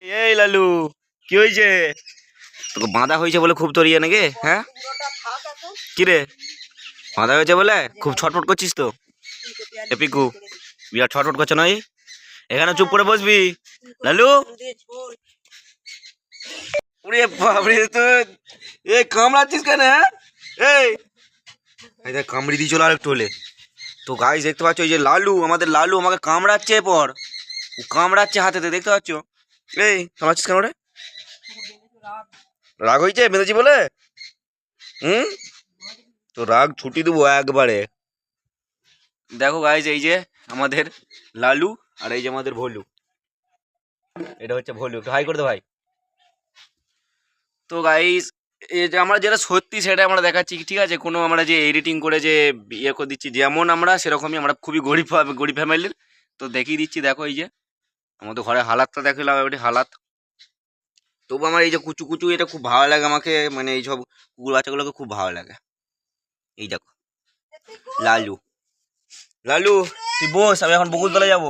এই লালু, কি হয়েছে? তোকে বাঁধা হয়েছে বলে খুব তোর ইয়ে নাকি? হ্যাঁ, কি রে বাঁধা হয়েছে বলে খুব ছটফট করছিস তো? এ পিকু, বিরাট ছটফট করছে নয়? এখানে চুপ করে বসবি লালু। ওরে বাপরে, তুই এই কামড়াচ্ছিস কেন? হ্যাঁ, এই এই দেখ কামড়ি দিয়ে চলো আর একটু হলে। তো গাইস দেখতে পাচ্ছ, এই যে লালু, আমাদের লালু আমাকে কামড়াচ্ছে। পর ও কামড়াচ্ছে হাতেতে, দেখতে পাচ্ছ? এই কামড়াচ্ছিস কেন রে? রাগ হয়েছে বেঁধেছি বলে? হুম, তো রাগ ছুটি দেবো একবারে। দেখো গাইজ, এই যে আমাদের লালু, আর এই যে আমাদের ভোলু। এটা হচ্ছে ভোলু, একটু হাই করে দে ভাই। তো গাইজ, এই যে আমরা যেটা সত্যি সেটা আমরা দেখাচ্ছি, ঠিক আছে? কোনো আমরা যে এডিটিং করে যে ইয়ে করে দিচ্ছি, যেমন আমরা সেরকমই, আমরা খুবই গরিব গরিব ফ্যামিলির। তো দেখিয়ে দিচ্ছি, দেখো এই যে আমাদের ঘরের হালাতটা দেখলাম, এবারে হালাত। তবু আমার এই যে কুচু কুচু, এটা খুব ভালো লাগে আমাকে, মানে এইসব কুকুর বাচ্চাগুলোকে খুব ভালো লাগে। এই দেখো লালু, লালু তুই বস, আমি এখন বকুলতলা যাবো।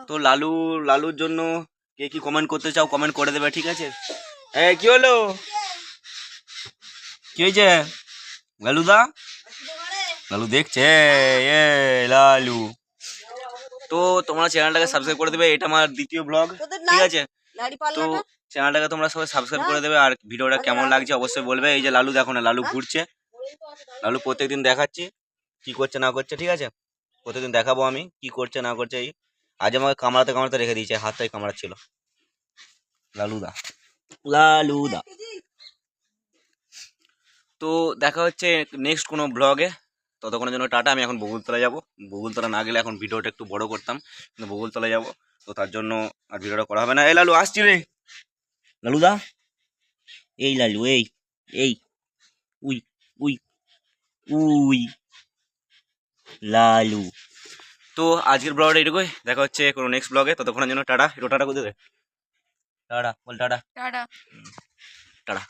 তো লালুর জন্য কে কি কমেন্ট করতে চাও কমেন্ট করে দেবে, ঠিক আছে? কি হলো, কি হয়েছে? লালুদা, লালু দেখছে। এ লালু, তো তোমরা চ্যানেলটাকে সাবস্ক্রাইব করে দেবে, এটা আমার দ্বিতীয় ব্লগ, ঠিক আছে? তো চ্যানেলটাকে তোমরা সবাই সাবস্ক্রাইব করে দেবে, আর ভিডিওটা কেমন লাগছে অবশ্যই বলবে। এই যে লালু দেখো না, লালু ঘুরছে। লালু প্রত্যেকদিন দেখাচ্ছি কি করছে না করছে, ঠিক আছে? প্রত্যেকদিন দেখাবো আমি কি করছে না করছে। এই আজ আমাকে কামড়াতে কামড়াতে রেখে দিয়েছে, হাতটাই কামড়াচ্ছিল লালুদা, লালুদা। তো দেখা হচ্ছে নেক্সট কোনো ব্লগে। ততক্ষণের জন্য টাটা। আমি এখন বকুলতলা যাব। বকুলতলা না গেলে এখন ভিডিওটা একটু বড় করতাম, কিন্তু বকুলতলা যাব, তো তার জন্য আর ভিডিওটা করা হবে না। এই লালু আসছি রে, লালুদা, এই লালু, এই এই উই উই উই লালু। তো আজকের ব্লগটা এটুকুই, দেখা হচ্ছে কোনো নেক্সট ব্লগে। ততক্ষণের জন্য টাটা। একটু টাটা করে দে, টাটা বল, টাটা, টাটা, টাটা।